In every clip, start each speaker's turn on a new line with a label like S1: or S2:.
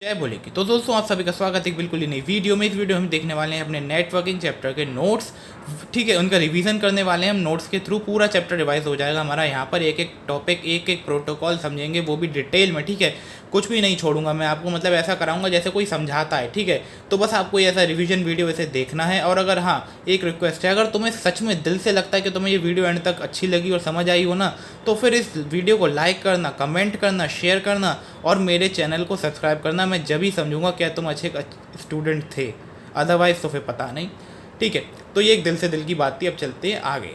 S1: जय बोले की तो दोस्तों आप सभी का स्वागत है बिल्कुल ही नई वीडियो में। इस वीडियो में हम देखने वाले हैं अपने नेटवर्किंग चैप्टर के नोट्स। ठीक है, उनका रिवीजन करने वाले हैं हम। नोट्स के थ्रू पूरा चैप्टर रिवाइज हो जाएगा हमारा। यहाँ पर एक एक टॉपिक एक एक प्रोटोकॉल समझेंगे, वो भी डिटेल में। ठीक है, कुछ भी नहीं छोड़ूंगा मैं आपको, मतलब ऐसा कराऊंगा जैसे कोई समझाता है। ठीक है, तो बस आपको ऐसा रिवीजन वीडियो ऐसे देखना है। और अगर हाँ, एक रिक्वेस्ट है, अगर तुम्हें सच में दिल से लगता है कि तुम्हें ये वीडियो एंड तक अच्छी लगी और समझ आई हो ना, तो फिर इस वीडियो को लाइक करना, कमेंट करना, शेयर करना और मेरे चैनल को सब्सक्राइब करना। मैं जब ही समझूंगा क्या तुम अच्छे स्टूडेंट थे, अदरवाइज तो फिर पता नहीं। ठीक है, तो ये एक दिल से दिल की बात थी। अब चलते हैं आगे।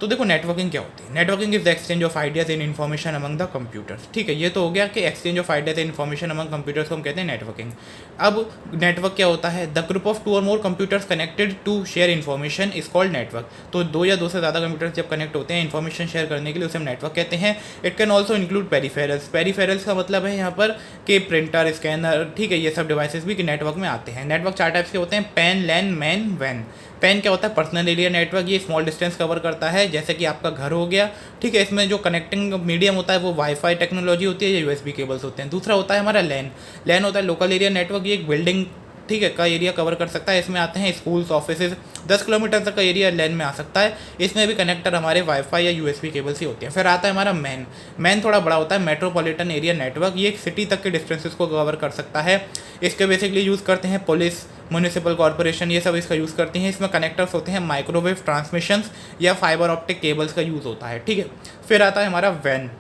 S1: तो देखो, नेटवर्किंग क्या होती है। Networking is the exchange of ideas in information among the computers. ठीक है, ये तो हो गया कि exchange of ideas in information among computers को हम कहते हैं नेटवर्किंग। अब नेटवर्क क्या होता है? द ग्रुप ऑफ 2 और more computers connected to share information is called network. तो 2 या 2 से ज़्यादा कंप्यूटर्स जब कनेक्ट होते हैं इन्फॉर्मेशन शेयर करने के लिए, उसे हम नेटवर्क कहते हैं। It can also include peripherals. Peripherals का मतलब है यहाँ पर कि प्रिंटर, स्कैनर, ठीक है, ये सब डिवाइसेस भी नेटवर्क में आते हैं। नेटवर्क 4 टाइप्स के होते हैं: पैन, लैन, मैन, वैन। पैन क्या होता है? Personal area network. ये स्मॉल डिस्टेंस कवर करता है, जैसे कि आपका घर हो गया। ठीक है, इसमें जो कनेक्टिंग मीडियम होता है वो वाईफाई टेक्नोलॉजी होती है या यूएसबी केबल्स होते हैं। दूसरा होता है हमारा लैन। लैन होता है लोकल एरिया नेटवर्क। ये एक बिल्डिंग, ठीक है, का एरिया कवर कर सकता है। इसमें आते हैं स्कूल्स, ऑफिसेज। 10 किलोमीटर तक का एरिया लैन में आ सकता है। इसमें भी कनेक्टर हमारे वाईफाई या यूएसबी केबल्स ही होते हैं। फिर आता है हमारा मैन। मैन थोड़ा बड़ा होता है, मेट्रोपॉलिटन एरिया नेटवर्क। ये एक सिटी तक के डिस्टेंसेस को कवर कर सकता है। इसके बेसिकली यूज़ करते हैं पुलिस, म्यूनिसिपल कॉर्पोरेशन, ये सब इसका यूज़ करती हैं। इसमें कनेक्टर्स होते हैं, माइक्रोवेव ट्रांसमिशंस या फाइबर ऑप्टिक केबल्स का यूज़ होता है। ठीक है, फिर आता है हमारा वैन।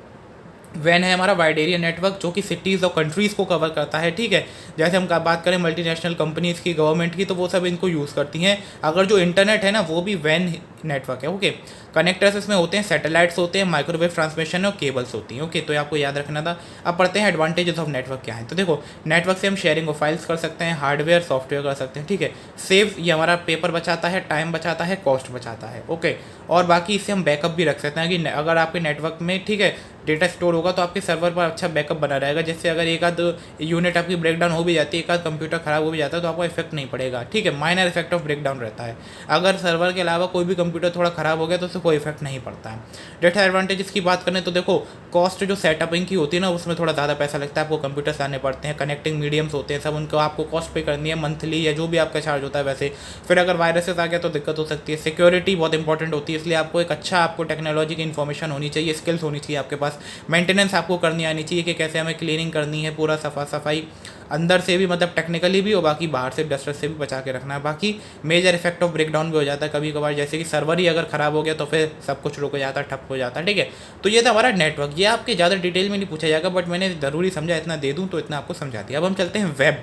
S1: वैन है हमारा वाइड एरिया नेटवर्क, जो कि सिटीज़ और कंट्रीज़ को कवर करता है। ठीक है, जैसे हम बात करें मल्टीनेशनल कंपनीज़ की, गवर्नमेंट की, तो वो सब इनको यूज़ करती हैं। अगर जो इंटरनेट है ना, वो भी वैन नेटवर्क है। ओके, कनेक्टर्स इसमें होते हैं, सैटेलाइट्स होते हैं, माइक्रोवेव ट्रांसमिशन और केबल्स होती हैं। ओके, तो ये आपको याद रखना था। अब पढ़ते हैं एडवांटेजेस ऑफ नेटवर्क क्या है। तो देखो, नेटवर्क से हम शेयरिंग ऑफ फाइल्स कर सकते हैं, हार्डवेयर सॉफ्टवेयर कर सकते हैं। ठीक है, सेव, ये हमारा पेपर बचाता है, टाइम बचाता है, कॉस्ट बचाता है। ओके, और बाकी इससे हम बैकअप भी रख सकते हैं कि अगर आपके नेटवर्क में, ठीक है, डेटा स्टोर होगा तो आपके सर्वर पर अच्छा बैकअप बना रहेगा। जैसे अगर एक आध यूनिट आपकी ब्रेकडाउन हो भी जाती है, एक आध कंप्यूटर खराब हो भी जाता है, तो आपको इफेक्ट नहीं पड़ेगा। ठीक है, माइनर इफेक्ट ऑफ ब्रेकडाउन रहता है। अगर सर्वर के अलावा कोई भी कंप्यूटर थोड़ा खराब हो गया तो उससे कोई इफेक्ट नहीं पड़ता है। डेटा एडवांटेजेस की बात करें तो देखो, कॉस्ट जो सेटअपिंग की होती है ना, उसमें थोड़ा ज़्यादा पैसा लगता है। आपको कंप्यूटर्स लाने पड़ते हैं, कनेक्टिंग मीडियम्स होते हैं, सब उनको आपको कॉस्ट पे करनी है, मंथली या जो भी आपका चार्ज होता है वैसे। फिर अगर वायरसेस आ गया तो दिक्कत हो सकती है। सिक्योरिटी बहुत इंपॉर्टेंट होती है, इसलिए आपको एक अच्छा, आपको टेक्नोलॉजी की इन्फॉर्मेशन होनी चाहिए, स्किल्स होनी चाहिए आपके पास। मेंटेनेंस आपको करनी आनी चाहिए कि कैसे हमें क्लीनिंग करनी है, पूरा सफाई अंदर से भी, मतलब टेक्निकली भी, और बाकी बाहर से डस्टर से भी बचा के रखना है। बाकी मेजर इफेक्ट ऑफ ब्रेकडाउन भी हो जाता है कभी कभार, जैसे कि सर्वर ही अगर ख़राब हो गया तो फिर सब कुछ रुक जाता है, ठप हो जाता है। ठीक है, तो ये था हमारा नेटवर्क। ये आपके ज़्यादा डिटेल में नहीं पूछा जाएगा, बट मैंने ज़रूरी समझा, इतना दे दूँ तो इतना आपको समझा दिया। अब हम चलते हैं वेब।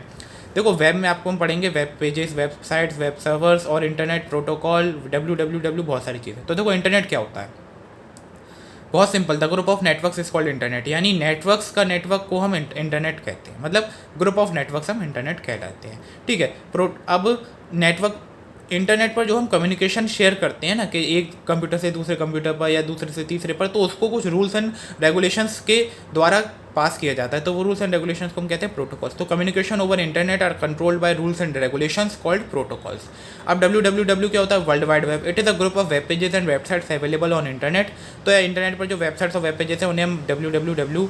S1: देखो, वेब में आपको हम पढ़ेंगे web pages, websites, web servers और इंटरनेट प्रोटोकॉल, www, बहुत सारी चीज़ें। तो देखो, इंटरनेट क्या होता है? बहुत simple, the group of networks is called internet. यानी नेटवर्क्स का नेटवर्क को हम इंटरनेट कहते हैं, मतलब ग्रुप ऑफ नेटवर्क्स हम इंटरनेट कहलाते हैं। ठीक है, अब नेटवर्क, इंटरनेट पर जो हम कम्युनिकेशन शेयर करते हैं ना, कि एक कंप्यूटर से दूसरे कंप्यूटर पर या दूसरे से तीसरे पर, तो उसको कुछ रूल्स एंड रेगुलेशंस के द्वारा पास किया जाता है। तो वो रूल्स एंड रेगुलेशंस को हम कहते हैं प्रोटोकॉल्स। तो communication over internet are controlled by rules and regulations called protocols. अब www क्या होता है? World wide web. It is a group of web pages and websites available on internet. तो इंटरनेट पर जो वेबसाइट्स और वेब पेजेस हैं उन्हें हम www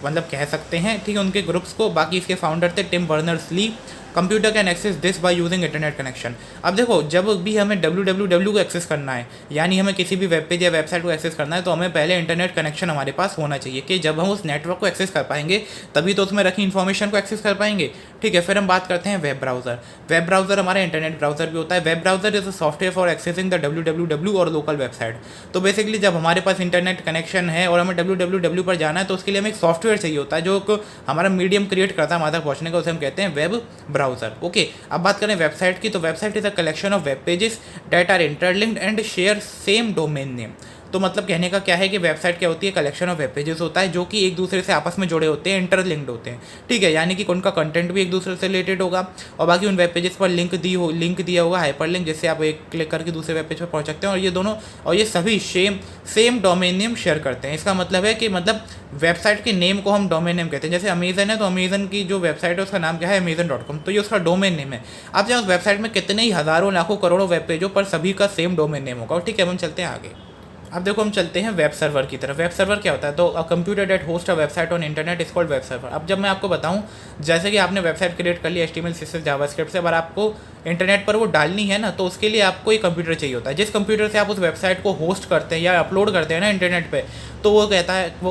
S1: मतलब कह सकते हैं। ठीक है, उनके ग्रुप्स को। बाकी इसके फाउंडर थे Tim Berners Lee. Computer can access this by using internet connection. अब देखो, जब भी हमें www को एक्सेस करना है, यानी हमें किसी भी वेब पेज या वेबसाइट को एक्सेस करना है, तो हमें पहले इंटरनेट कनेक्शन हमारे पास होना चाहिए, कि जब हम उस नेटवर्क को एक्सेस कर पाएंगे तभी तो उसमें रखी इन्फॉर्मेशन को एक्सेस कर पाएंगे। ठीक है, फिर हम बात करते हैं वेब ब्राउज़र। वेब ब्राउज़र हमारा इंटरनेट ब्राउज़र भी होता है। Web browser is a software for accessing the www और लोकल वेबसाइट। तो बेसिकली जब हमारे पास इंटरनेट कनेक्शन है और हमें www पर जाना है, तो उसके लिए हमें एक सॉफ्टवेयर चाहिए होता है जो हमारा मीडियम क्रिएट करता है हमारे तक पहुँचने का, उसे हम कहते हैं वेब ब्राउज़र। ओके, अब बात करें वेबसाइट की, तो website is a collection of web pages that are interlinked and share same domain name. तो मतलब कहने का क्या है कि वेबसाइट क्या होती है? कलेक्शन ऑफ वेब पेजेस होता है जो कि एक दूसरे से आपस में जुड़े होते हैं, इंटरलिंक्ड होते हैं। ठीक है, यानी कि उनका कंटेंट भी एक दूसरे से रिलेटेड होगा, और बाकी उन वेब पेजेस पर लिंक दिया होगा, हाइपर लिंक, जिससे आप एक क्लिक करके दूसरे वेब पेज पर पहुंच सकते हैं। और ये दोनों, और ये सभी सेम डोमेन नेम शेयर करते हैं। इसका मतलब है कि मतलब वेबसाइट के नेम को हम डोमेन नेम कहते हैं। जैसे अमेजन है, तो अमेजन की जो वेबसाइट है उसका नाम क्या है? amazon.com। तो ये उसका डोमेन नेम है। आप चाहे उस वेबसाइट में कितने ही हज़ारों लाखों करोड़ों वेब पेज हो, पर सभी का सेम डोमेन नेम होगा। ठीक है, हम चलते हैं आगे। अब देखो हम चलते हैं वेब सर्वर की तरफ। वेब सर्वर क्या होता है? तो a computer that host a website on internet is called web server. अब जब मैं आपको बताऊं, जैसे कि आपने वेबसाइट क्रिएट कर ली HTML CSS जावास्क्रिप्ट से, अगर आपको इंटरनेट पर वो डालनी है ना, तो उसके लिए आपको एक कंप्यूटर चाहिए होता है। जिस कंप्यूटर से आप उस वेबसाइट को होस्ट करते हैं या अपलोड करते हैं ना इंटरनेट पे, तो वो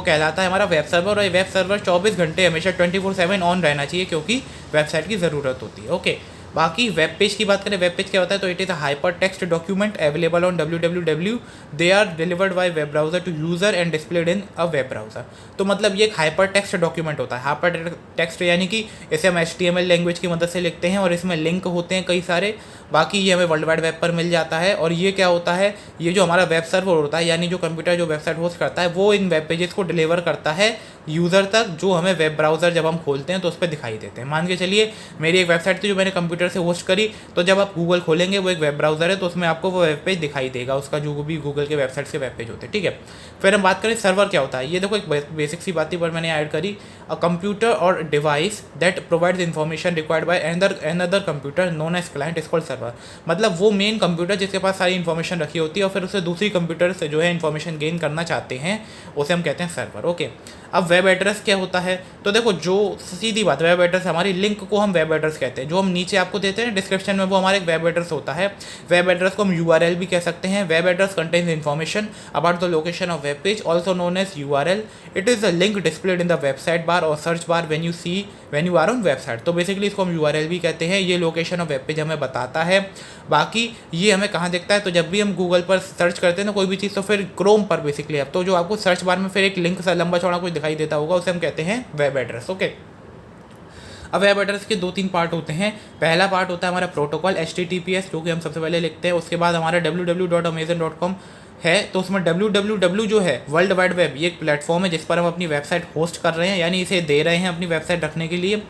S1: कहलाता है हमारा वेब सर्वर। और ये वेब सर्वर 24 घंटे हमेशा 24/7 ऑन रहना चाहिए, क्योंकि वेबसाइट की ज़रूरत होती है। ओके, बाकी वेब पेज की बात करें, वेब पेज क्या होता है? तो it is a hyper text document available on www। They are delivered by web browser to user and displayed in a web browser. तो मतलब ये एक हाइपर टेक्स्ट डॉक्यूमेंट होता है। हाइपर टेक्स्ट यानी कि इसे हम HTML लैंग्वेज की मदद से लिखते हैं और इसमें लिंक होते हैं कई सारे। बाकी ये हमें वर्ल्ड वाइड वेब पर मिल जाता है। और ये क्या होता है? ये जो हमारा वेब सर्वर होता है, यानी जो कंप्यूटर जो वेबसाइट होस्ट करता है, वो इन वेब पेजेस को डिलीवर करता है यूज़र तक, जो हमें वेब ब्राउज़र जब हम खोलते हैं तो उस पर दिखाई देते हैं। मान के चलिए मेरी एक वेबसाइट थी जो मैंने कंप्यूटर से होस्ट करी, तो जब आप गूगल खोलेंगे, वो एक वेब ब्राउज़र है, तो उसमें आपको वो वेब पेज दिखाई देगा, उसका जो भी गूगल के वेबसाइट के वेब पेज होते हैं। ठीक है, फिर हम बात करें सर्वर क्या होता है। ये देखो एक बेसिक सी बात थी पर मैंने ऐड करी। A computer or device that provides information required by another computer known as client is called server. मतलब वो मेन कंप्यूटर जिसके पास सारी इन्फॉर्मेशन रखी होती है और फिर उसे दूसरी कंप्यूटर से जो है इन्फॉर्मेशन गेन करना चाहते हैं, उसे हम कहते हैं सर्वर। ओके, अब वेब एड्रेस क्या होता है? तो देखो, जो सीधी बात, वेब एड्रेस हमारी लिंक को हम वेब एड्रेस कहते हैं। जो हम नीचे आपको देते हैं डिस्क्रिप्शन में, वो हमारा एक वेब एड्रेस होता है। वेब एड्रेस को हम URL भी कह सकते हैं। Web address contains information about the location of web page, also known as URL। It is the link displayed in the website bar और search bar when you are on website. तो basically इसको हम URL भी कहते हैं। ये location of web page हमें बताता है। बाकी ये हमें कहाँ दिखता है? तो जब भी हम गूगल पर सर्च करते हैं ना कोई भी चीज़, तो फिर क्रोम पर बेसिकली अब तो जो आपको सर्च बार में फिर एक लिंक सा लंबा चौड़ा कुछ दिखाई देता होगा, उसे हम कहते हैं वेब एड्रेस। ओके, अब वेब एड्रेस के 2-3 पार्ट होते हैं। पहला पार्ट होता है हमारा प्रोटोकॉल HTTPS, जो कि हम सबसे पहले लिखते हैं। उसके बाद हमारा www.amazon.com है। तो उसमें www जो है वर्ल्ड वाइड वेब, ये एक प्लेटफॉर्म है जिस पर हम अपनी वेबसाइट होस्ट कर रहे हैं, यानी इसे दे रहे हैं अपनी वेबसाइट रखने के लिए।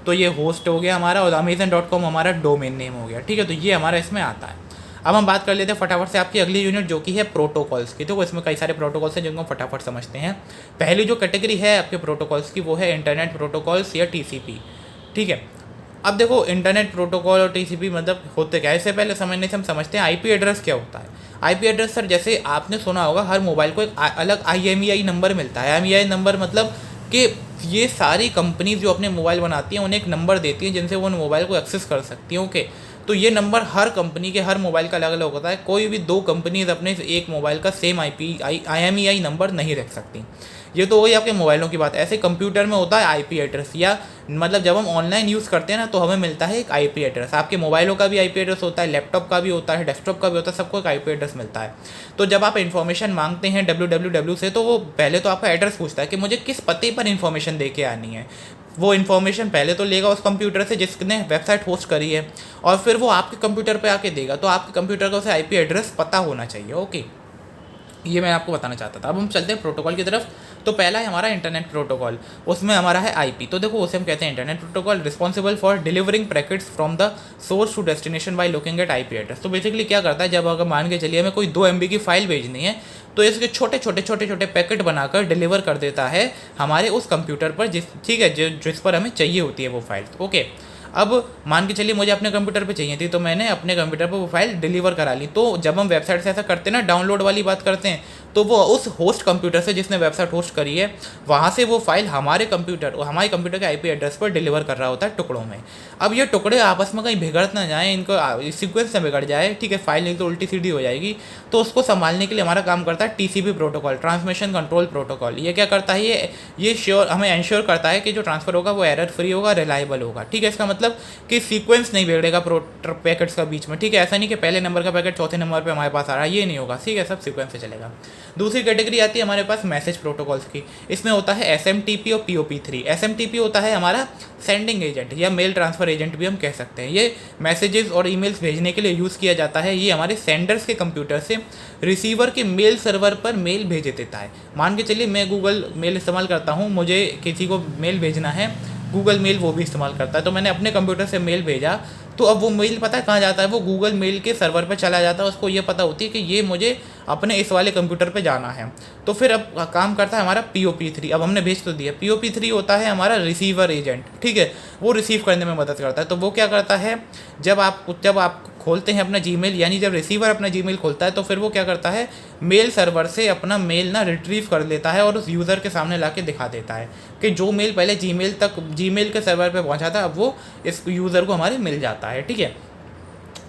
S1: तो ये होस्ट हो गया हमारा, और amazon.com हमारा डोमेन नेम हो गया। ठीक है, तो ये हमारा इसमें आता है। अब हम बात कर लेते हैं फटाफट से आपकी अगली यूनिट, जो कि है प्रोटोकॉल्स की। तो इसमें कई सारे प्रोटोकॉल्स हैं जिनको हम फटाफट समझते हैं। पहली जो कैटेगरी है आपके प्रोटोकॉल्स की, वो है इंटरनेट प्रोटोकॉल्स या TCP। ठीक है, अब देखो इंटरनेट प्रोटोकॉल और TCP मतलब होते क्या है, इससे पहले समझने से हम समझते हैं IP एड्रेस क्या होता है। IP एड्रेस सर, जैसे आपने सुना होगा हर मोबाइल को एक अलग IMEI नंबर मिलता है। IMEI नंबर मतलब कि ये सारी कंपनीज जो अपने मोबाइल बनाती हैं उन्हें एक नंबर देती हैं जिनसे वो उन मोबाइल को एक्सेस कर सकती हैं। ओके, तो ये नंबर हर कंपनी के हर मोबाइल का अलग अलग होता है। कोई भी 2 कंपनीज अपने एक मोबाइल का सेम IMEI नंबर नहीं रख सकती। ये तो वही आपके मोबाइलों की बात। ऐसे कंप्यूटर में होता है IP एड्रेस, या मतलब जब हम ऑनलाइन यूज़ करते हैं ना, तो हमें मिलता है एक IP एड्रेस। आपके मोबाइलों का भी IP एड्रेस होता है, लैपटॉप का भी होता है, डेस्कटॉप का भी होता है, सबको एक IP एड्रेस मिलता है। तो जब आप इन्फॉर्मेशन मांगते हैं www से, तो वो पहले तो आपका एड्रेस पूछता है कि मुझे किस पते पर इन्फॉर्मेशन दे के आनी है। वो इन्फॉर्मेशन पहले तो लेगा उस कंप्यूटर से जिसने वेबसाइट होस्ट करी है, और फिर वो आपके कंप्यूटर पे आके देगा। तो आपके कंप्यूटर का उसे IP एड्रेस पता होना चाहिए। ओके, ये मैं आपको बताना चाहता था। अब हम चलते हैं प्रोटोकॉल की तरफ। तो पहला है हमारा इंटरनेट प्रोटोकॉल, उसमें हमारा है IP। तो देखो उसे हम कहते हैं internet protocol, responsible for delivering packets from the source to destination by looking at IP address. तो बेसिकली क्या करता है, जब अगर मान के चलिए हमें कोई 2 MB की फाइल भेजनी है, तो इसके छोटे छोटे पैकेट बनाकर डिलीवर कर देता है हमारे उस कंप्यूटर पर, ठीक है, जिस पर हमें चाहिए होती है वो फाइल। ओके, अब मान के चलिए मुझे अपने कंप्यूटर पे चाहिए थी, तो मैंने अपने कंप्यूटर पर वो फाइल डिलीवर करा ली। तो जब हम वेबसाइट से ऐसा करते हैं ना, डाउनलोड वाली बात करते हैं, तो वो उस होस्ट कंप्यूटर से जिसने वेबसाइट होस्ट करी है, वहाँ से वो फाइल हमारे कंप्यूटर के IP एड्रेस पर डिलीवर कर रहा होता है टुकड़ों में। अब ये टुकड़े आपस में कहीं बिगड़ ना जाए, इनको सीक्वेंस में बिगड़ जाए, ठीक है, फाइल नहीं तो उल्टी सीधी हो जाएगी। तो उसको संभालने के लिए हमारा काम करता है TCP protocol, transmission control protocol. ये क्या करता है, ये हमें इंश्योर करता है कि जो ट्रांसफ़र होगा वो एरर फ्री होगा, रिलायबल होगा। ठीक है, इसका मतलब कि सीक्वेंस नहीं बिगड़ेगा पैकेट्स का बीच में। ठीक है, ऐसा नहीं कि पहले नंबर का पैकेट चौथे नंबर पे हमारे पास आ रहा है, ये नहीं होगा। ठीक है, सब सीक्वेंस से चलेगा। दूसरी कैटेगरी आती है हमारे पास मैसेज प्रोटोकॉल्स की। इसमें होता है SMTP और POP3। SMTP होता है हमारा सेंडिंग एजेंट या मेल ट्रांसफ़र एजेंट भी हम कह सकते हैं। ये मैसेजेस और ईमेल्स भेजने के लिए यूज़ किया जाता है। ये हमारे सेंडर्स के कंप्यूटर से रिसीवर के मेल सर्वर पर मेल भेज देता है। मान के चलिए मैं गूगल मेल इस्तेमाल करता हूँ, मुझे किसी को मेल भेजना है, गूगल मेल वो भी इस्तेमाल करता है, तो मैंने अपने कंप्यूटर से मेल भेजा, तो अब वो मेल पता है कहाँ जाता है, वो गूगल मेल के सर्वर पर चला जाता है। उसको ये पता होती है कि ये मुझे अपने इस वाले कंप्यूटर पे जाना है। तो फिर अब काम करता है हमारा POP3। अब हमने भेज तो दिया। POP3 होता है हमारा रिसीवर एजेंट, ठीक है, वो रिसीव करने में मदद करता है। तो वो क्या करता है, जब आप खोलते हैं अपना जीमेल, यानी जब रिसीवर अपना जीमेल खोलता है तो फिर वो क्या करता है, मेल सर्वर से अपना मेल ना रिट्रीव कर लेता है और उस यूज़र के सामने ला के दिखा देता है कि जो मेल पहले जीमेल के सर्वर पे पहुंचा था, अब वो इस यूज़र को हमारे मिल जाता है, ठीक है।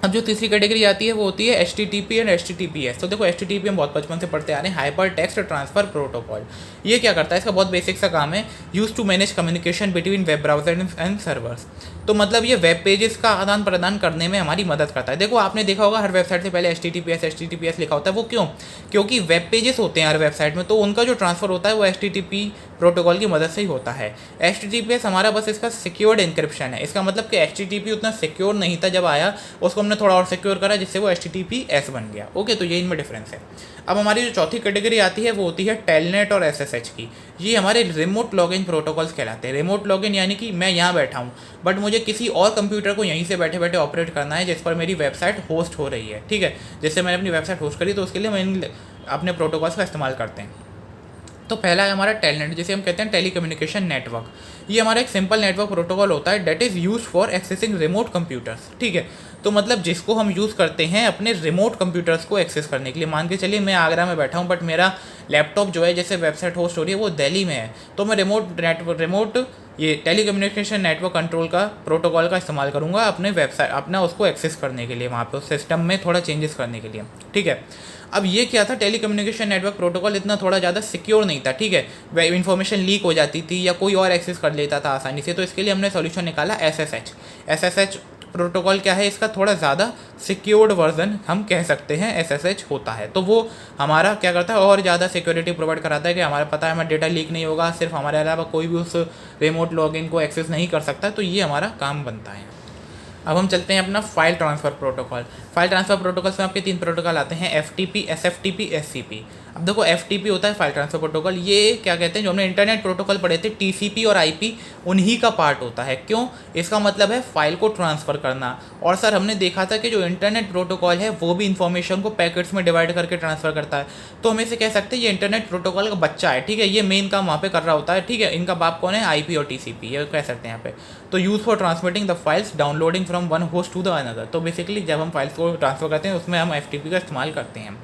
S1: अब जो तीसरी कैटेगरी आती है वो होती है HTTP एंड HTTPS। तो देखो HTTP हम बहुत बचपन से पढ़ते आ रहे हैं, हाइपर टेक्स्ट ट्रांसफर प्रोटोकॉल। ये क्या करता है, इसका बहुत बेसिक सा काम है, use to manage communication between web browser and servers. तो मतलब ये वेब पेजेस का आदान प्रदान करने में हमारी मदद करता है। देखो आपने देखा होगा हर वेबसाइट से पहले HTTPS लिखा होता है। वो क्यों? क्योंकि वेब पेजेस होते हैं हर वेबसाइट में, तो उनका जो ट्रांसफर होता है वो HTTP प्रोटोकॉल की मदद से ही होता है। HTTPS हमारा बस इसका सिक्योर्ड इंक्रिप्शन है। इसका मतलब कि HTTP उतना सिक्योर नहीं था जब आया, उसको हमने थोड़ा और सिक्योर करा जिससे वो HTTPS बन गया। ओके, तो ये इनमें डिफरेंस है। अब हमारी जो चौथी कैटेगरी आती है वो होती है टेलनेट और SSH की। ये हमारे रिमोट लॉगिन प्रोटोकॉल्स कहलाते हैं। रिमोट लॉगिन यानी कि मैं यहाँ बैठा हूँ बट मुझे किसी और कंप्यूटर को यहीं से बैठे बैठे ऑपरेट करना है जिस पर मेरी वेबसाइट होस्ट हो रही है, ठीक है। जैसे मैंने अपनी वेबसाइट होस्ट करी तो उसके लिए मैं अपने प्रोटोकॉल्स का इस्तेमाल करते हैं। तो पहला है हमारा टेलनेट, जिसे हम कहते हैं टेली कम्युनिकेशन नेटवर्क। ये हमारा एक सिंपल नेटवर्क प्रोटोकॉल होता है that is use for accessing remote computers, ठीक है। तो मतलब जिसको हम यूज़ करते हैं अपने रिमोट कंप्यूटर्स को एक्सेस करने के लिए। मान के चलिए मैं आगरा में बैठा हूँ बट मेरा लैपटॉप जो है जैसे वेबसाइट होस्ट हो रही है वो दिल्ली में है, तो मैं रिमोट ये टेली कम्युनिकेशन नेटवर्क कंट्रोल का प्रोटोकॉल का इस्तेमाल करूँगा अपने वेबसाइट अपना उसको एक्सेस करने के लिए, वहाँ पर सिस्टम में थोड़ा चेंजेस करने के लिए, ठीक है। अब ये क्या था, टेली कम्युनिकेशन नेटवर्क प्रोटोकॉल इतना थोड़ा ज़्यादा सिक्योर नहीं था, ठीक है। इन्फॉर्मेशन लीक हो जाती थी या कोई और एक्सेस कर लेता था आसानी से, तो इसके लिए हमने सॉल्यूशन निकाला SSH प्रोटोकॉल। क्या है इसका, थोड़ा ज़्यादा सिक्योर्ड वर्जन हम कह सकते हैं SSH होता है। तो वो हमारा क्या करता है, और ज़्यादा सिक्योरिटी प्रोवाइड कराता है कि हमारा पता है हमारा डेटा लीक नहीं होगा, सिर्फ हमारे अलावा कोई भी उस रिमोट लॉगिन को एक्सेस नहीं कर सकता। तो ये हमारा काम बनता है। अब हम चलते हैं अपना file transfer protocol. File transfer protocol में आपके 3 प्रोटोकॉल आते हैं, FTP, SFTP, SCP। अब देखो FTP होता है फाइल ट्रांसफ़र प्रोटोकॉल। ये क्या कहते हैं, जो हमने इंटरनेट प्रोटोकॉल पढ़े थे TCP और IP उन्हीं का पार्ट होता है। क्यों? इसका मतलब है फाइल को ट्रांसफ़र करना। और सर हमने देखा था कि जो इंटरनेट प्रोटोकॉल है वो भी इन्फॉर्मेशन को पैकेट्स में डिवाइड करके ट्रांसफ़र करता है। तो हम इसे कह सकते हैं ये इंटरनेट प्रोटोकॉल का बच्चा है, ठीक है। ये मेन काम वहाँ पे कर रहा होता है, ठीक है। इनका बाप कौन है, IP और TCP, ये कह सकते हैं यहाँ पे। तो use for transmitting the files downloading from one host to the another. तो बेसिकली जब हम फाइल्स को ट्रांसफ़र करते हैं उसमें हम FTP का इस्तेमाल करते हैं।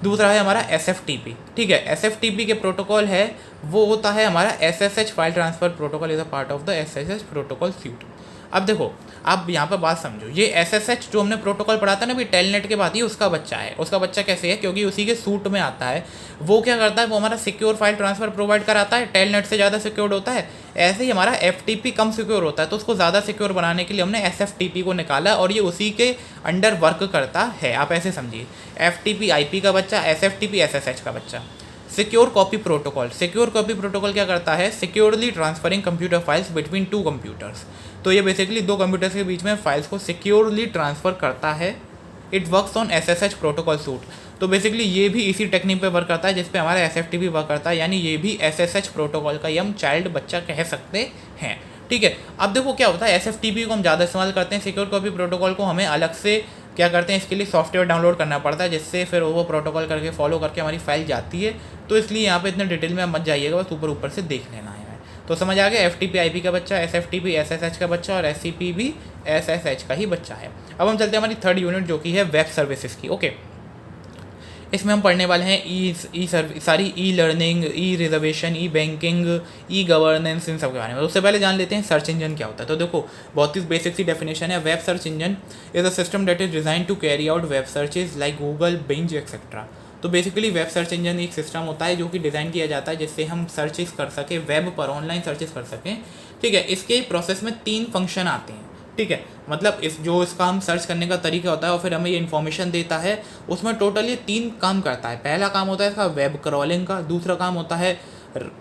S1: दूसरा है हमारा SFTP, ठीक है। SFTP के प्रोटोकॉल है वो होता है हमारा SSH file transfer protocol is a part of the SSH protocol suit. अब देखो आप यहाँ पर बात समझो, ये SSH जो हमने प्रोटोकॉल पढ़ा था ना, भी टेलनेट के बाद ही उसका बच्चा है। उसका बच्चा कैसे है, क्योंकि उसी के सूट में आता है। वो क्या करता है, वो हमारा सिक्योर फाइल ट्रांसफ़र प्रोवाइड कराता है, टेलनेट से ज़्यादा सिक्योर होता है। ऐसे ही हमारा FTP कम सिक्योर होता है, तो उसको ज़्यादा सिक्योर बनाने के लिए हमने SFTP को निकाला और ये उसी के अंडर वर्क करता है। आप ऐसे समझिए, FTP IP का बच्चा, SFTP SSH का बच्चा। Secure copy protocol. Secure copy protocol क्या करता है, securely transferring computer files between 2 computers. तो ये बेसिकली 2 कंप्यूटर्स के बीच में फाइल्स को सिक्योरली ट्रांसफ़र करता है। It works on SSH protocol suit. तो बेसिकली ये भी इसी टेक्निक पे वर्क करता है जिस पे हमारा SFTP वर्क करता है, यानी ये भी SSH प्रोटोकॉल का ही हम चाइल्ड बच्चा कह सकते हैं, ठीक है। अब देखो क्या होता है, SFTP को हम ज़्यादा इस्तेमाल करते हैं, सिक्योर कॉपी प्रोटोकॉल को हमें अलग से क्या करते हैं, इसके लिए सॉफ्टवेयर डाउनलोड करना पड़ता है जिससे फिर वो प्रोटोकॉल करके फॉलो करके हमारी फाइल जाती है। तो इसलिए यहाँ पे इतने डिटेल में मत जाइएगा, बस ऊपर से देख लेना है। तो समझ आ गया, FTP IP का बच्चा, SFTP SSH का बच्चा और SCP भी SSH का ही बच्चा है। अब हम चलते हैं हमारी 3rd यूनिट जो कि है वेब सर्विसेज की। ओके, इसमें हम पढ़ने वाले हैं सारी ई लर्निंग, ई रिजर्वेशन, ई बैंकिंग, ई गवर्नेंस, इन सब के बारे में। उससे पहले जान लेते हैं सर्च इंजन क्या होता है। तो देखो बहुत ही बेसिक सी डेफिनेशन है, web search engine is a system that is design to carry out web searches like Google, Bing etcetera. तो बेसिकली वेब सर्च इंजन एक सिस्टम होता है जो कि डिज़ाइन किया जाता है जिससे हम सर्चेस कर सकें, वेब पर ऑनलाइन सर्चेस कर सकें, ठीक है। इसके प्रोसेस में 3 फंक्शन आते हैं, ठीक है। मतलब इसका हम सर्च करने का तरीका होता है और फिर हमें ये इन्फॉर्मेशन देता है, उसमें टोटल ये 3 काम करता है। पहला काम होता है इसका वेब क्रॉलिंग का, दूसरा काम होता है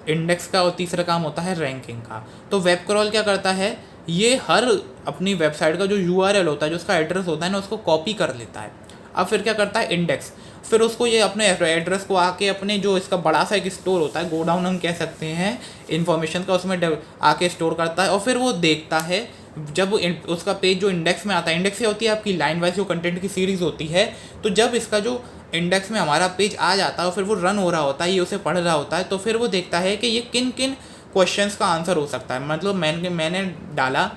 S1: इंडेक्स का और तीसरा काम होता है रैंकिंग का। तो वेब क्रॉल क्या करता है, ये हर अपनी वेबसाइट का जो URL होता है, जो उसका एड्रेस होता है ना, उसको कॉपी कर लेता है। अब फिर क्या करता है इंडेक्स, फिर उसको ये अपने एड्रेस को आके अपने जो इसका बड़ा सा एक स्टोर होता है, गोडाउन हम कह सकते हैं इन्फॉर्मेशन का, उसमें आके स्टोर करता है और फिर वो देखता है जब उसका पेज जो इंडेक्स में आता है, इंडेक्स से होती है आपकी लाइन वाइज जो कंटेंट की सीरीज़ होती है, तो जब इसका जो इंडेक्स में हमारा पेज आ जाता है और फिर वो रन हो रहा होता है, ये उसे पढ़ रहा होता है, तो फिर वो देखता है कि ये किन किन क्वेश्चंस का आंसर हो सकता है। मतलब मैंने डाला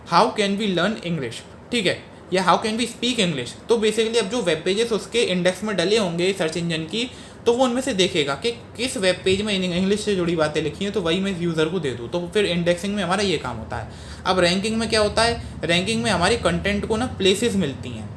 S1: how can we learn English, ठीक है, या how can we speak English, तो बेसिकली अब जो वेब पेजेस उसके इंडेक्स में डले होंगे सर्च इंजन की, तो वो उनमें से देखेगा कि किस वेब पेज में इंग्लिश से जुड़ी बातें लिखी हैं, तो वही मैं यूज़र को दे दूँ। तो फिर इंडेक्सिंग में हमारा ये काम होता है। अब रैंकिंग में क्या होता है, रैंकिंग में हमारी कंटेंट को ना प्लेसेस मिलती हैं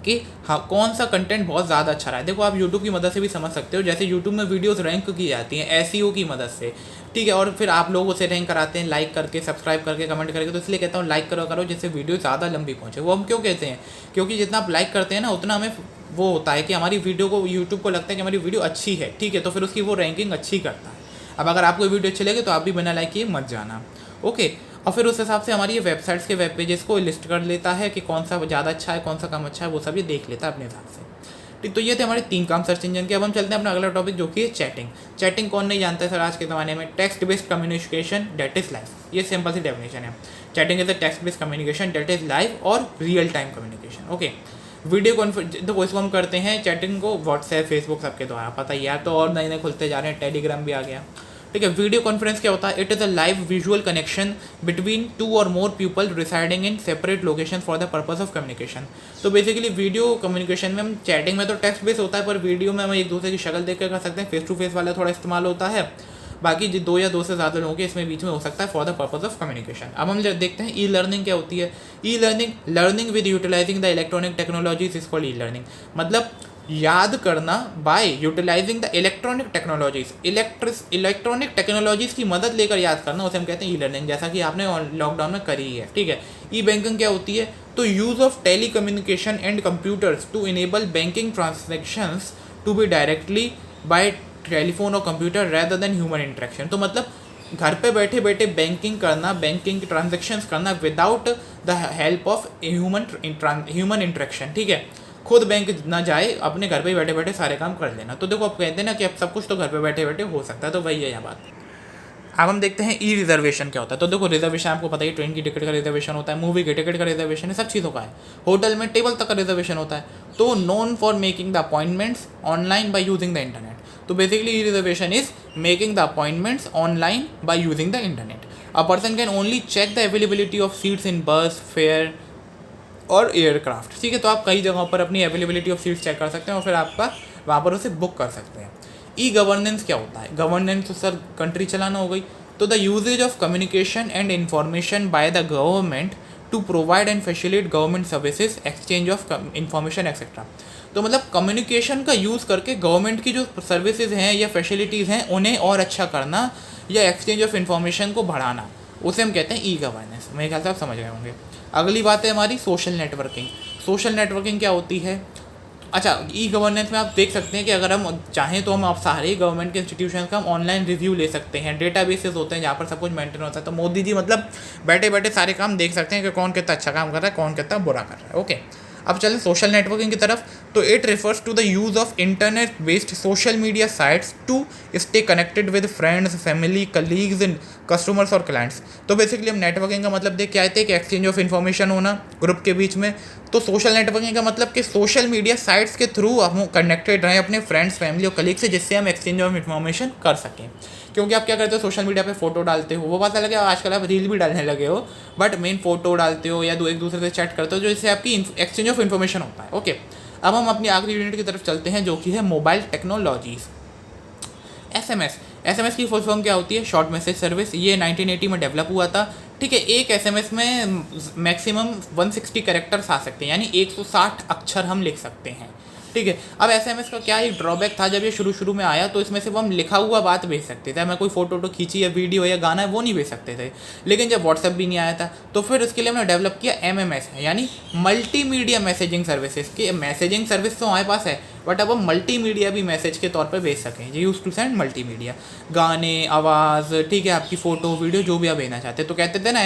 S1: कि हाँ कौन सा कंटेंट बहुत ज़्यादा अच्छा रहा है। देखो आप यूट्यूब की मदद से भी समझ सकते हो, जैसे यूट्यूब में वीडियोस रैंक की जाती हैं एसईओ की मदद से, ठीक है, और फिर आप लोग उसे रैंक कराते हैं लाइक करके, सब्सक्राइब करके, कमेंट करके। तो इसलिए कहता हूँ लाइक करो जिससे वीडियो ज़्यादा लंबी पहुँचे। वो हम क्यों कहते हैं, क्योंकि जितना आप लाइक करते हैं ना उतना हमें वो होता है कि हमारी वीडियो को, यूट्यूब को लगता है कि हमारी वीडियो अच्छी है, ठीक है, तो फिर उसकी वो रैंकिंग अच्छी करता है। अब अगर आपको वीडियो अच्छी लगे तो आप भी बिना लाइक किए मत जाना, ओके। और फिर उस हिसाब से हमारी ये वेबसाइट्स के वेब पेजेस को लिस्ट कर लेता है कि कौन सा ज़्यादा अच्छा है, कौन सा कम अच्छा है, वो सब ये देख लेता है अपने हिसाब से, ठीक। तो ये थे हमारे 3 काम सर्च इंजन के। अब हम चलते हैं अपना अगला टॉपिक जो कि है चैटिंग। चैटिंग कौन नहीं जानता है सर आज के ज़माने में, text based communication that is live, ये सिंपल सी डेफिनेशन है। Chatting is a text based communication that is live और real time communication, okay. Video conference तो इसको हम करते हैं चैटिंग को व्हाट्सएप, फेसबुक सबके द्वारा, पता ही यार, तो और नए नए खुलते जा रहे हैं, टेलीग्राम भी आ गया, ठीक है। वीडियो कॉन्फ्रेंस क्या होता है, it is a live visual connection between 2 और more people residing in separate location for the purpose of communication. तो बेसिकली वीडियो कम्युनिकेशन में हम, चैटिंग में तो टेक्स्ट बेस होता है, पर वीडियो में हम एक दूसरे की शक्ल देख कर सकते हैं, फेस टू फेस वाला थोड़ा इस्तेमाल होता है, बाकी 2 या 2 से ज़्यादा लोगों के इसमें बीच में हो सकता है for the purpose of communication. अब हम देखते हैं ई लर्निंग क्या होती है। E learning, learning with utilising the electronic technologies is called e learning. मतलब याद करना by utilising the electronic technologies, electronic technologies की मदद लेकर याद करना, उसे हम कहते हैं ई लर्निंग, जैसा कि आपने लॉकडाउन में करी है, ठीक है। ई बैंकिंग क्या होती है, तो use of telecommunication and computers to enable banking transactions to be directly by telephone और computer rather than human interaction. तो मतलब घर पे बैठे बैठे बैंकिंग करना, बैंकिंग की ट्रांजेक्शन्स करना without the help of human interaction, ठीक है। खुद बैंक ना जाए, अपने घर पे ही बैठे बैठे सारे काम कर लेना। तो देखो आप कहते हैं ना कि अब सब कुछ तो घर पे बैठे बैठे हो सकता है, तो वही है यहाँ बात। अब हम देखते हैं ई रिजर्वेशन क्या होता है। तो देखो रिजर्वेशन आपको पता ही, ट्रेन की टिकट का रिजर्वेशन होता है, मूवी की टिकट का रिजर्वेशन है, सब चीज़ों का है। होटल में टेबल तक का रिजर्वेशन होता है। तो known for making the appointments online by using the internet. तो basically e reservation is making the appointments online by using the internet. A person can only check the availability of seats in bus, fare और aircraft, ठीक है। तो आप कई जगहों पर अपनी अवेलेबिलिटी ऑफ सीट्स चेक कर सकते हैं और फिर आपका वहाँ पर उसे बुक कर सकते हैं। ई गवर्नेंस क्या होता है, गवर्नेंस तो सर कंट्री चलाना हो गई। तो the uses of communication and information by the government to provide and facilitate government services, exchange of information etcetera. तो मतलब कम्युनिकेशन का यूज़ करके गवर्नमेंट की जो सर्विसेज हैं या फैसिलिटीज़ हैं उन्हें और अच्छा करना, या एक्सचेंज ऑफ इंफॉर्मेशन को बढ़ाना, उसे हम कहते हैं ई गवर्नेंस। मेरे ख्याल से आप समझ गए होंगे। अगली बात है हमारी सोशल नेटवर्किंग। सोशल नेटवर्किंग क्या होती है, अच्छा ई गवर्नेंस में आप देख सकते हैं कि अगर हम चाहें तो हम आप सारे गवर्नमेंट के इंस्टीट्यूशन का हम ऑनलाइन रिव्यू ले सकते हैं, डेटाबेसेस होते हैं जहाँ पर सब कुछ मेंटेन होता है। तो मोदी जी मतलब बैठे बैठे सारे काम देख सकते हैं कि कौन कितना अच्छा काम कर रहा है, कौन कितना बुरा कर रहा है, ओके। अब चलें सोशल नेटवर्किंग की तरफ। तो it refers to the use of internet based social media sites to stay connected with friends, family, colleagues and customers और क्लाइंट्स। तो बेसिकली हम नेटवर्किंग का मतलब देख क्या आते हैं कि एक्सचेंज ऑफ इन्फॉर्मेशन होना ग्रुप के बीच में। तो सोशल नेटवर्किंग का मतलब कि सोशल मीडिया साइट्स के थ्रू हम कनेक्टेड रहें अपने फ्रेंड्स, फैमिली और कलीग से, जिससे हम एक्सचेंज ऑफ इन्फॉर्मेशन कर सकें। क्योंकि आप क्या करते हो, सोशल मीडिया पे फोटो डालते हो, वो बात अलग है, आजकल आप रील भी डालने लगे हो, बट मेन फोटो डालते हो या एक दूसरे से चैट करते हो, जो इससे आपकी एक्सचेंज ऑफ इन्फॉर्मेशन होता है, ओके। अब हम अपनी आखिरी यूनिट की तरफ चलते हैं जो कि है मोबाइल टेक्नोलॉजीज़। एसएमएस की फुल फॉर्म क्या होती है, शॉर्ट मैसेज सर्विस। ये 1980 में डेवलप हुआ था, ठीक है। एक एसएमएस में मैक्सिमम 160 कैरेक्टर्स आ सकते हैं, यानी 160 अक्षर हम लिख सकते हैं, ठीक है। अब एसएमएस का क्या एक ड्रॉबैक था, जब ये शुरू में आया तो इसमें सिर्फ हम लिखा हुआ बात भेज सकते थे, हमें कोई फोटो खींची या वीडियो या गाना है वो नहीं भेज सकते थे। लेकिन जब व्हाट्सएप भी नहीं आया था तो फिर उसके लिए हमने डेवलप किया एमएमएस, यानी मल्टीमीडिया मैसेजिंग सर्विसेज की। मैसेजिंग सर्विस तो हमारे पास है, बट अब हम मल्टीमीडिया भी मैसेज के तौर पर भेज सकें। ये यूज टू सेंड मल्टीमीडिया, गाने, आवाज़, ठीक है, आपकी फ़ोटो, वीडियो, जो भी आप भेजना चाहते हैं। तो कहते थे ना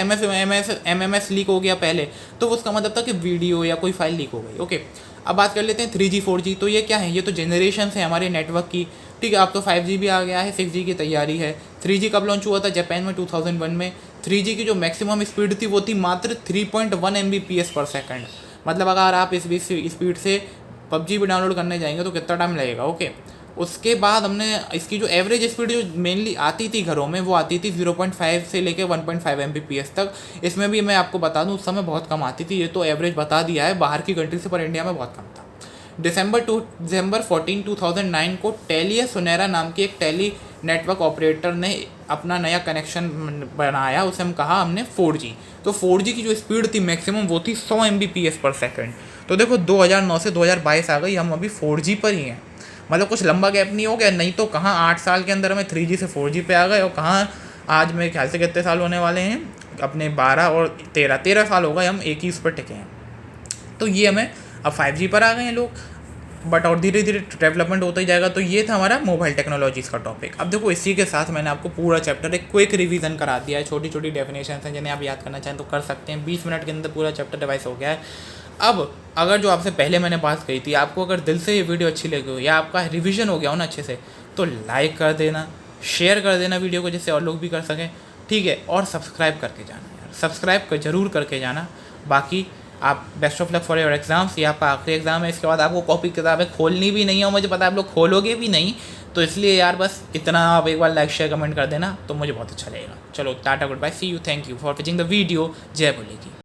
S1: एमएमएस लीक हो गया पहले, तो उसका मतलब था कि वीडियो या कोई फाइल लीक हो गई, ओके। अब बात कर लेते हैं 3G 4G। तो ये क्या है, ये तो जनरेशन है हमारे नेटवर्क की, ठीक है। अब तो 5G भी आ गया है, 6G की तैयारी है। 3G कब लॉन्च हुआ था, जापान में 2001 में। 3G की जो मैक्सिमम स्पीड थी वो थी मात्र 3.1 Mbps पर सेकंड। मतलब अगर आप इस स्पीड से PUBG भी डाउनलोड करने जाएंगे तो कितना टाइम लगेगा। ओके, उसके बाद हमने इसकी जो एवरेज स्पीड जो मेनली आती थी घरों में वो आती थी 0.5 से लेके 1.5 Mbps तक। इसमें भी मैं आपको बता दूं उस समय बहुत कम आती थी, ये तो एवरेज बता दिया है बाहर की कंट्री से, पर इंडिया में बहुत कम था। दिसंबर 14 2009 को टेलिया सोनेरा नाम की एक टेली नेटवर्क ऑपरेटर ने अपना नया कनेक्शन बनाया, उसे हम कहा हमने 4G। तो 4G की जो स्पीड थी मैक्सिमम वो थी 100 Mbps पर सेकंड। तो देखो 2009 से 2022 आ गई, हम अभी 4G पर ही हैं। मतलब कुछ लंबा गैप नहीं हो गया, नहीं तो कहाँ 8 साल के अंदर हमें 3G से 4G पे आ गए, और कहाँ आज मेरे ख्याल से कितने साल होने वाले हैं अपने 12 और 13 साल हो गए हम एक ही उस पर टिके हैं। तो ये हमें अब 5G पर आ गए हैं लोग, बट और धीरे धीरे डेवलपमेंट होता ही जाएगा। तो ये था हमारा मोबाइल टेक्नोलॉजीज़ का टॉपिक। अब देखो इसी के साथ मैंने आपको पूरा चैप्टर एक क्विक रिवीजन करा दिया है, छोटी छोटी डेफिनेशन हैं जिन्हें आप याद करना चाहें तो कर सकते हैं। 20 मिनट के अंदर पूरा चैप्टर डिवाइस हो गया है। अब अगर जो आपसे पहले मैंने बात कही थी, आपको अगर दिल से ये वीडियो अच्छी लगी हो या आपका रिवीजन हो गया हो ना अच्छे से, तो लाइक कर देना, शेयर कर देना वीडियो को जिससे और लोग भी कर सकें, ठीक है। और सब्सक्राइब करके जाना यार, सब्सक्राइब जरूर करके जाना। बाकी आप best of luck for your exams, ये आपका आखिरी एग्ज़ाम है, इसके बाद आपको कॉपी किताबें खोलनी भी नहीं है, और मुझे पता है आप लोग खोलोगे भी नहीं, तो इसलिए यार बस इतना आप एक बार लाइक शेयर कमेंट कर देना तो मुझे बहुत अच्छा लगेगा। चलो tata, goodbye, see you, thank you for watching the video. जय बोले की।